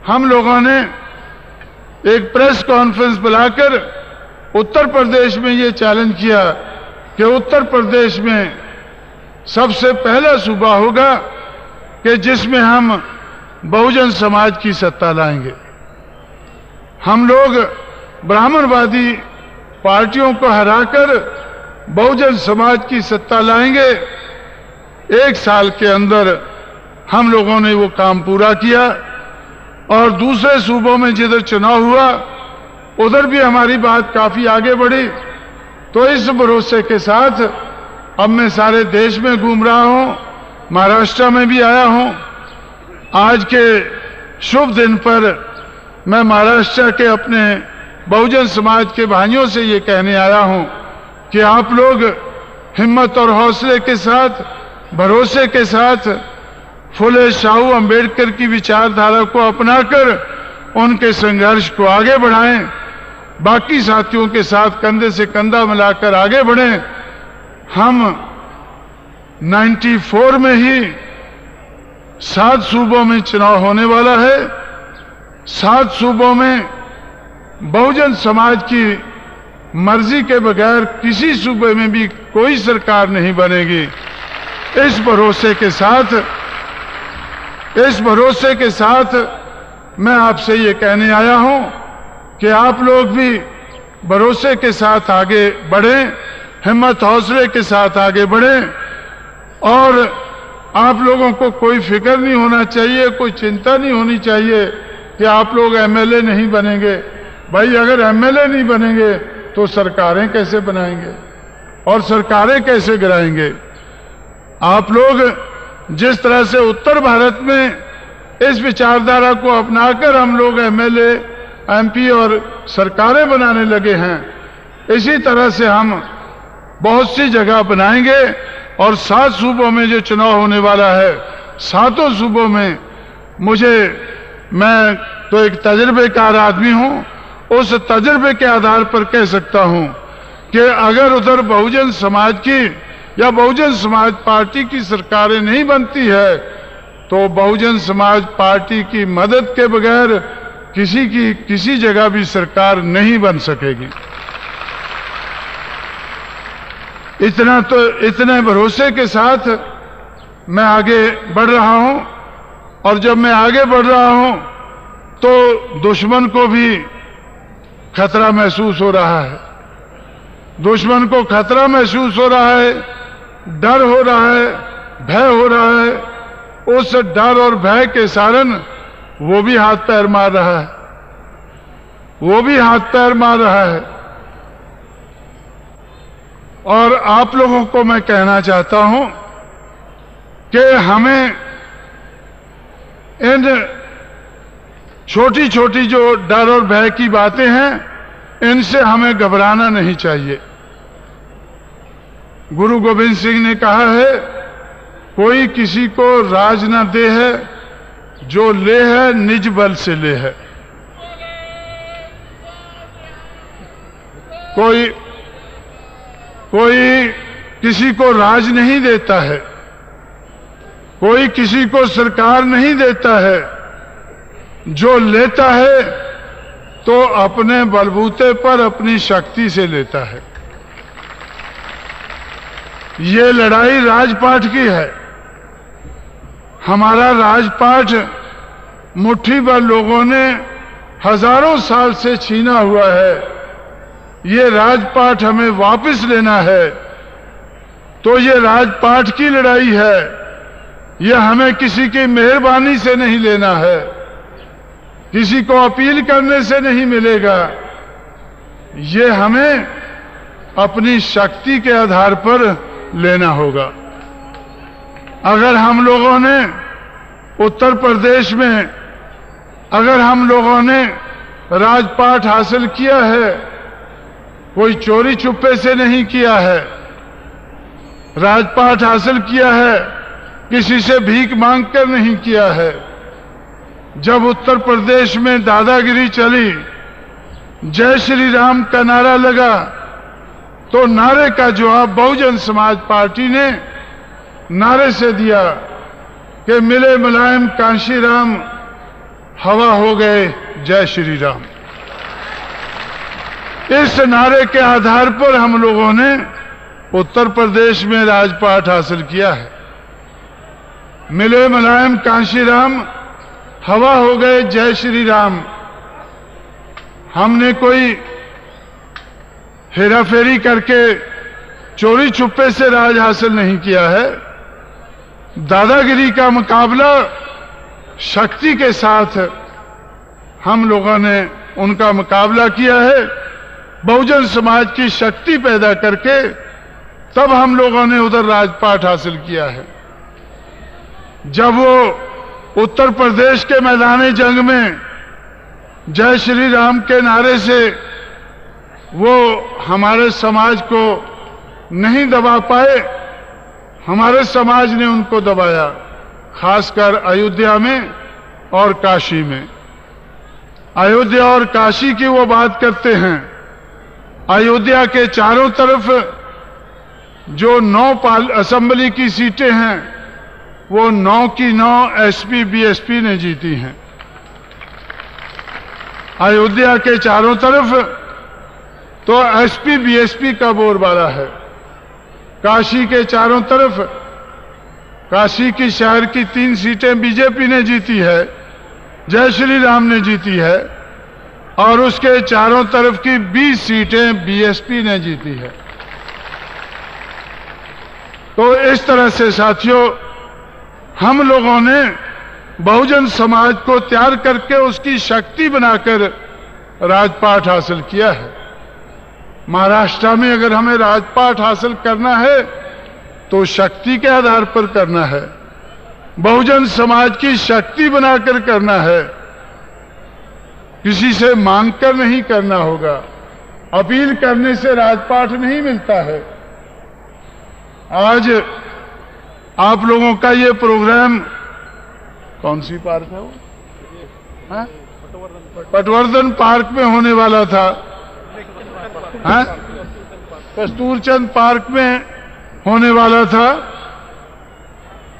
हम लोगों ने एक प्रेस कॉन्फ्रेंस बुलाकर उत्तर प्रदेश में ये चैलेंज किया कि उत्तर प्रदेश में सबसे पहला सूबा होगा कि जिसमें हम बहुजन समाज की सत्ता लाएंगे। हम लोग ब्राह्मणवादी पार्टियों को हराकर बहुजन समाज की सत्ता लाएंगे। 1 साल के अंदर हम लोगों ने वो काम पूरा किया और दूसरे सूबों में जिधर चुनाव हुआ उधर भी हमारी बात काफी आगे बढ़ी। तो इस भरोसे के साथ अब मैं सारे देश में घूम रहा हूं, महाराष्ट्र में भी आया हूं। आज के शुभ दिन पर मैं महाराष्ट्र के अपने बहुजन समाज के भाइयों से ये कहने आया हूं कि आप लोग हिम्मत और हौसले के साथ, भरोसे के साथ फुले शाहू अंबेडकर की विचारधारा को अपनाकर उनके संघर्ष को आगे बढ़ाएं, बाकी साथियों के साथ कंधे से कंधा मिलाकर आगे बढ़ें। हम 94 में ही 7 सूबों में चुनाव होने वाला है। 7 सूबों में बहुजन समाज की मर्जी के बगैर किसी सूबे में भी कोई सरकार नहीं बनेगी। इस भरोसे के साथ मैं आपसे ये कहने आया हूं कि आप लोग भी भरोसे के साथ आगे बढ़ें, हिम्मत हौसले के साथ आगे बढ़ें। और आप लोगों को कोई फिक्र नहीं होना चाहिए, कोई चिंता नहीं होनी चाहिए कि आप लोग एमएलए नहीं बनेंगे। भाई, अगर एमएलए नहीं बनेंगे तो सरकारें कैसे बनाएंगे और सरकारें कैसे गिराएंगे? आप लोग जिस तरह से उत्तर भारत में इस विचारधारा को अपनाकर हम लोग एमएलए, एमपी और सरकारें बनाने लगे हैं, इसी तरह से हम बहुत सी जगह बनाएंगे। और 7 सूबों में जो चुनाव होने वाला है, 7 सूबों में मैं तो एक तजुर्बेकार आदमी हूं, उस तजुर्बे के आधार पर कह सकता हूं कि अगर उधर बहुजन समाज की या बहुजन समाज पार्टी की सरकारें नहीं बनती है तो बहुजन समाज पार्टी की मदद के बगैर किसी जगह भी सरकार नहीं बन सकेगी। इतने भरोसे के साथ मैं आगे बढ़ रहा हूं। और जब मैं आगे बढ़ रहा हूं तो दुश्मन को भी खतरा महसूस हो रहा है, दुश्मन को खतरा महसूस हो रहा है, डर हो रहा है, भय हो रहा है। उस डर और भय के कारण वो भी हाथ पैर मार रहा है, और आप लोगों को मैं कहना चाहता हूं कि हमें इन छोटी छोटी जो डर और भय की बातें हैं, इनसे हमें घबराना नहीं चाहिए। गुरु गोविंद सिंह ने कहा है, कोई किसी को राज न दे है, जो ले है निज बल से ले है। कोई किसी को राज नहीं देता है, कोई किसी को सरकार नहीं देता है। जो लेता है तो अपने बलबूते पर, अपनी शक्ति से लेता है। ये लड़ाई राजपाट की है। हमारा राजपाट मुट्ठी भर लोगों ने हजारों साल से छीना हुआ है। ये राजपाट हमें वापस लेना है। तो ये राजपाट की लड़ाई है। यह हमें किसी की मेहरबानी से नहीं लेना है, किसी को अपील करने से नहीं मिलेगा। ये हमें अपनी शक्ति के आधार पर लेना होगा। अगर हम लोगों ने उत्तर प्रदेश में, अगर हम लोगों ने राजपाट हासिल किया है, कोई चोरी छुपे से नहीं किया है। राजपाट हासिल किया है, किसी से भीख मांगकर नहीं किया है। जब उत्तर प्रदेश में दादागिरी चली, जय श्री राम का नारा लगा, तो नारे का जवाब बहुजन समाज पार्टी ने नारे से दिया कि मिले मुलायम कांशीराम, हवा हो गए जय श्री राम। इस नारे के आधार पर हम लोगों ने उत्तर प्रदेश में राजपाट हासिल किया है। मिले मुलायम कांशीराम, हवा हो गए जय श्री राम। हमने कोई हेराफेरी करके चोरी छुपे से राज हासिल नहीं किया है। दादागिरी का मुकाबला शक्ति के साथ हम लोगों ने उनका मुकाबला किया है। बहुजन समाज की शक्ति पैदा करके तब हम लोगों ने उधर राजपाट हासिल किया है। जब वो उत्तर प्रदेश के मैदानी जंग में जय श्री राम के नारे से वो हमारे समाज को नहीं दबा पाए, हमारे समाज ने उनको दबाया, खासकर अयोध्या में और काशी में। अयोध्या और काशी की वो बात करते हैं। अयोध्या के चारों तरफ जो 9 असेंबली की सीटें हैं, वो 9 की 9 एसपी बीएसपी ने जीती हैं। अयोध्या के चारों तरफ तो एसपी बीएसपी का बोलबाला है। काशी के चारों तरफ, काशी की शहर की 3 सीटें बीजेपी ने जीती है, जय श्री राम ने जीती है, और उसके चारों तरफ की 20 सीटें बीएसपी ने जीती है। तो इस तरह से साथियों, हम लोगों ने बहुजन समाज को तैयार करके उसकी शक्ति बनाकर राजपाट हासिल किया है। महाराष्ट्र में अगर हमें राजपाट हासिल करना है तो शक्ति के आधार पर करना है, बहुजन समाज की शक्ति बनाकर करना है, किसी से मांगकर नहीं करना होगा। अपील करने से राजपाट नहीं मिलता है। आज आप लोगों का ये प्रोग्राम कौन सी पार्क है वो? हाँ? पटवर्धन पार्क में होने वाला था। हाँ? कस्तूरचंद पार्क में होने वाला था,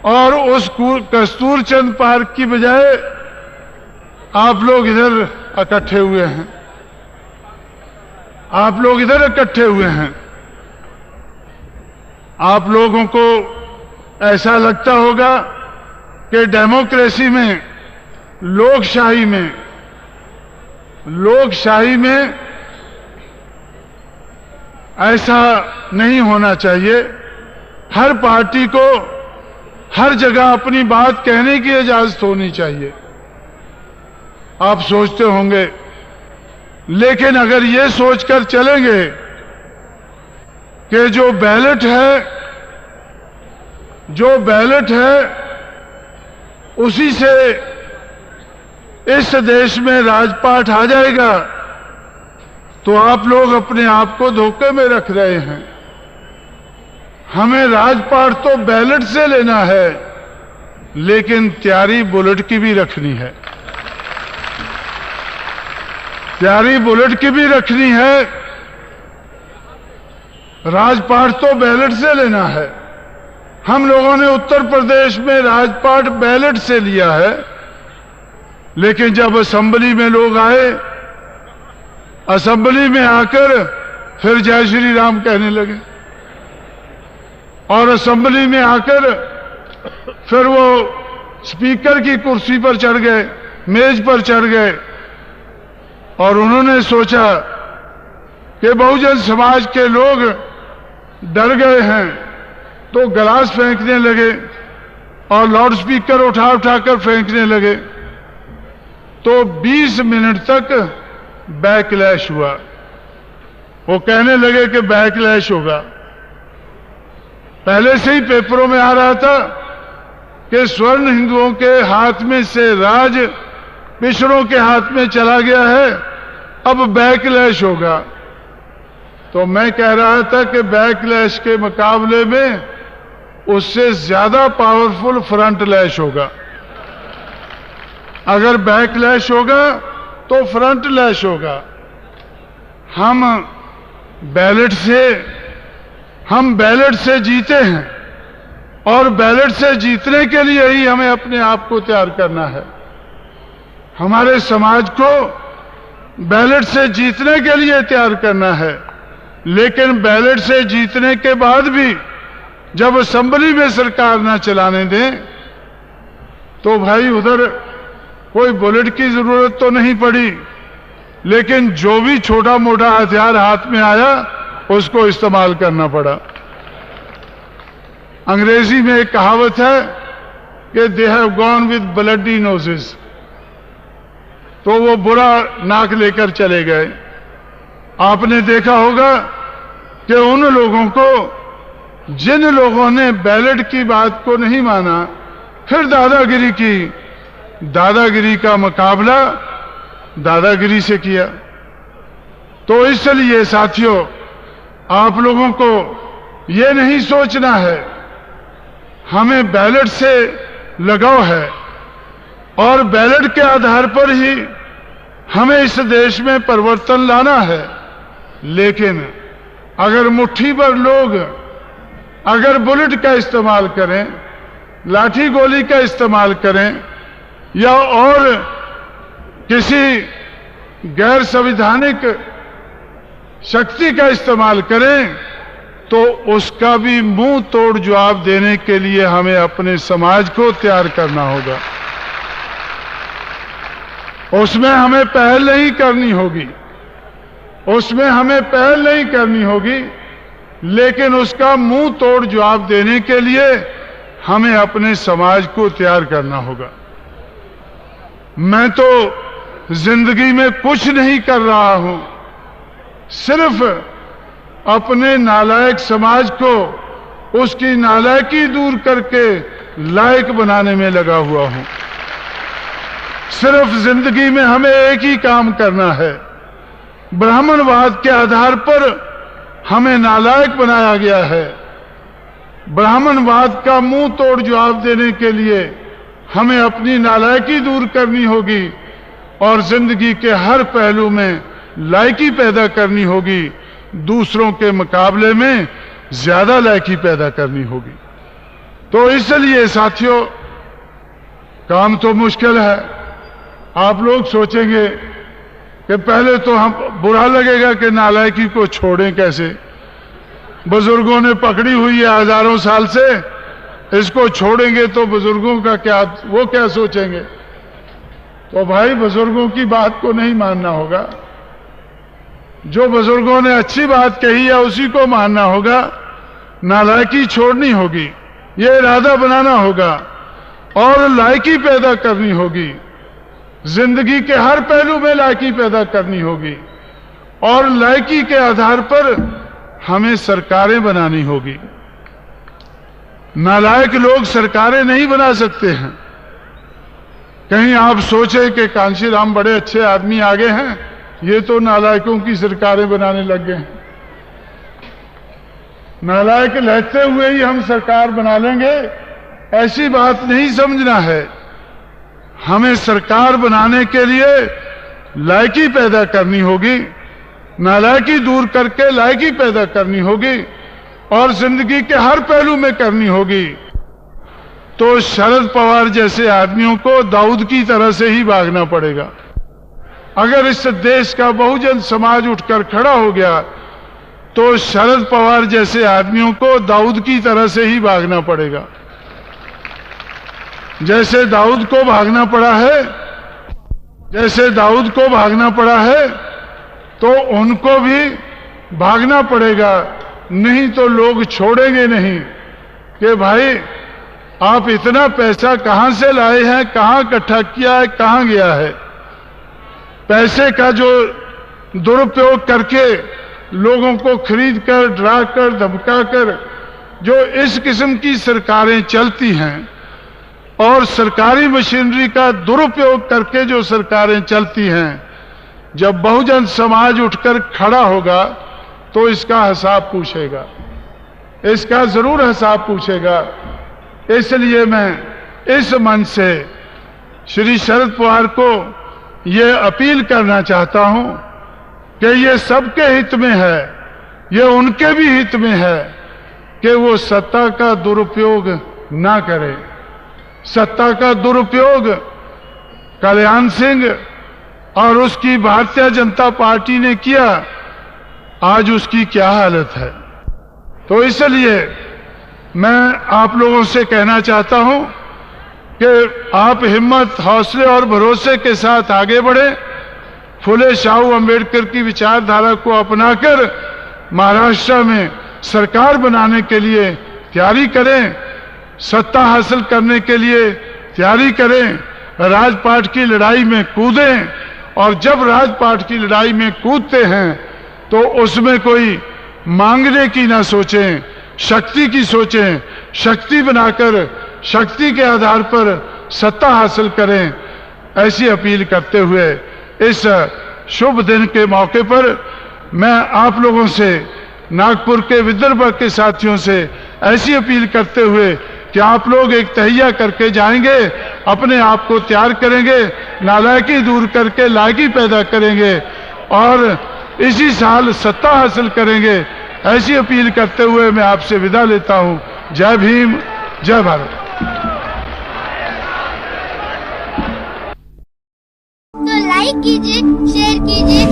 और उस कस्तूरचंद पार्क की बजाय आप लोग इधर इकट्ठे हुए हैं। आप लोग इधर इकट्ठे हुए हैं। आप लोगों को ऐसा लगता होगा कि डेमोक्रेसी में, लोकशाही में ऐसा नहीं होना चाहिए। हर पार्टी को हर जगह अपनी बात कहने की इजाजत होनी चाहिए, आप सोचते होंगे। लेकिन अगर ये सोचकर चलेंगे कि जो बैलेट है उसी से इस देश में राजपाट आ जाएगा, तो आप लोग अपने आप को धोखे में रख रहे हैं। हमें राजपाट तो बैलेट से लेना है, लेकिन तैयारी बुलेट की भी रखनी है। तैयारी बुलेट की भी रखनी है। राजपाट तो बैलेट से लेना है। हम लोगों ने उत्तर प्रदेश में राजपाट बैलेट से लिया है, लेकिन जब असेंबली में लोग आए, असेंबली में आकर फिर जय श्री राम कहने लगे। और असेंबली में आकर फिर वो स्पीकर की कुर्सी पर चढ़ गए, मेज पर चढ़ गए, और उन्होंने सोचा कि बहुजन समाज के लोग डर गए हैं, तो गिलास फेंकने लगे और लाउड स्पीकर उठा उठाकर फेंकने लगे। तो 20 मिनट तक बैकलैश हुआ। वो कहने लगे कि बैकलैश होगा। पहले से ही पेपरों में आ रहा था कि स्वर्ण हिंदुओं के हाथ में से राज पिछड़ों के हाथ में चला गया है, अब बैकलैश होगा। तो मैं कह रहा था कि बैकलैश के मुकाबले में उससे ज्यादा पावरफुल फ्रंट लैश होगा। अगर बैकलैश होगा तो फ्रंट लैश होगा। हम बैलेट से जीते हैं, और बैलेट से जीतने के लिए ही हमें अपने आप को तैयार करना है। हमारे समाज को बैलेट से जीतने के लिए तैयार करना है, लेकिन बैलेट से जीतने के बाद भी जब असेंबली में सरकार ना चलाने दें, तो भाई उधर कोई बुलेट की जरूरत तो नहीं पड़ी, लेकिन जो भी छोटा मोटा हथियार हाथ में आया उसको इस्तेमाल करना पड़ा। अंग्रेजी में एक कहावत है कि they have gone with bloody noses, तो वो बुरा नाक लेकर चले गए। आपने देखा होगा कि उन लोगों को, जिन लोगों ने बैलेट की बात को नहीं माना, फिर दादागिरी की, दादागिरी का मुकाबला दादागिरी से किया। तो इसलिए साथियों, आप लोगों को ये नहीं सोचना है, हमें बैलेट से लगाव है और बैलेट के आधार पर ही हमें इस देश में परिवर्तन लाना है। लेकिन अगर मुट्ठी भर लोग अगर बुलेट का इस्तेमाल करें, लाठी गोली का इस्तेमाल करें, या और किसी गैर संवैधानिक शक्ति का इस्तेमाल करें, तो उसका भी मुंह तोड़ जवाब देने के लिए हमें अपने समाज को तैयार करना होगा। उसमें हमें पहल नहीं करनी होगी, उसमें हमें पहल नहीं करनी होगी, लेकिन उसका मुंह तोड़ जवाब देने के लिए हमें अपने समाज को तैयार करना होगा। मैं तो जिंदगी में कुछ नहीं कर रहा हूं, सिर्फ अपने नालायक समाज को उसकी नालायकी दूर करके लायक बनाने में लगा हुआ हूं। सिर्फ जिंदगी में हमें एक ही काम करना है। ब्राह्मणवाद के आधार पर हमें नालायक बनाया गया है। ब्राह्मणवाद का मुंह तोड़ जवाब देने के लिए हमें अपनी नालायकी दूर करनी होगी और जिंदगी के हर पहलू में लायकी पैदा करनी होगी, दूसरों के मुकाबले में ज्यादा लायकी पैदा करनी होगी। तो इसलिए साथियों, काम तो मुश्किल है। आप लोग सोचेंगे कि पहले तो हम बुरा लगेगा कि नालायकी को छोड़ें कैसे, बुजुर्गों ने पकड़ी हुई है हजारों साल से, इसको छोड़ेंगे तो बुजुर्गों का क्या, वो क्या सोचेंगे। तो भाई बुजुर्गों की बात को नहीं मानना होगा, जो बुजुर्गों ने अच्छी बात कही है उसी को मानना होगा। नालायकी छोड़नी होगी, ये इरादा बनाना होगा और लायकी पैदा करनी होगी। जिंदगी के हर पहलू में लायकी पैदा करनी होगी और लायकी के आधार पर हमें सरकारें बनानी होगी। नालायक लोग सरकारें नहीं बना सकते हैं। कहीं आप सोचे कि कांशीराम बड़े अच्छे आदमी आगे हैं, ये तो नालायकों की सरकारें बनाने लग गए हैं। नालायक रहते हुए ही हम सरकार बना लेंगे, ऐसी बात नहीं समझना है। हमें सरकार बनाने के लिए लायकी पैदा करनी होगी, नालायकी दूर करके लायकी पैदा करनी होगी और जिंदगी के हर पहलू में करनी होगी। तो शरद पवार जैसे आदमियों को दाऊद की तरह से ही भागना पड़ेगा। अगर इस देश का बहुजन समाज उठकर खड़ा हो गया तो शरद पवार जैसे आदमियों को दाऊद की तरह से ही भागना पड़ेगा। जैसे दाऊद को भागना पड़ा है, जैसे दाऊद को भागना पड़ा है, तो उनको भी भागना पड़ेगा। नहीं तो लोग छोड़ेंगे नहीं कि भाई आप इतना पैसा कहां से लाए हैं, कहां इकट्ठा किया है, कहां गया है। पैसे का जो दुरुपयोग करके लोगों को खरीद कर, डरा कर, धमका कर जो इस किस्म की सरकारें चलती हैं और सरकारी मशीनरी का दुरुपयोग करके जो सरकारें चलती हैं, जब बहुजन समाज उठकर खड़ा होगा तो इसका हिसाब पूछेगा, इसका जरूर हिसाब पूछेगा। इसलिए मैं इस मंच से श्री शरद पवार को यह अपील करना चाहता हूं कि ये सबके हित में है, ये उनके भी हित में है कि वो सत्ता का दुरुपयोग ना करें। सत्ता का दुरुपयोग कल्याण सिंह और उसकी भारतीय जनता पार्टी ने किया, आज उसकी क्या हालत है। तो इसलिए मैं आप लोगों से कहना चाहता हूं कि आप हिम्मत, हौसले और भरोसे के साथ आगे बढ़ें। फुले शाहू अंबेडकर की विचारधारा को अपनाकर महाराष्ट्र में सरकार बनाने के लिए तैयारी करें, सत्ता हासिल करने के लिए तैयारी करें, राजपाट की लड़ाई में कूदें। और जब राजपाट की लड़ाई में कूदते हैं तो उसमें कोई मांगने की ना सोचें, शक्ति की सोचें। शक्ति बनाकर शक्ति के आधार पर सत्ता हासिल करें, ऐसी अपील करते हुए इस शुभ दिन के मौके पर मैं आप लोगों से, नागपुर के विदर्भ के साथियों से ऐसी अपील करते हुए कि आप लोग एक तहिया करके जाएंगे, अपने आप को तैयार करेंगे, नालायकी दूर करके लायकी पैदा करेंगे और इसी साल सत्ता हासिल करेंगे, ऐसी अपील करते हुए मैं आपसे विदा लेता हूं। जय भीम, जय भारत। तो लाइक कीजिए, शेयर कीजिए,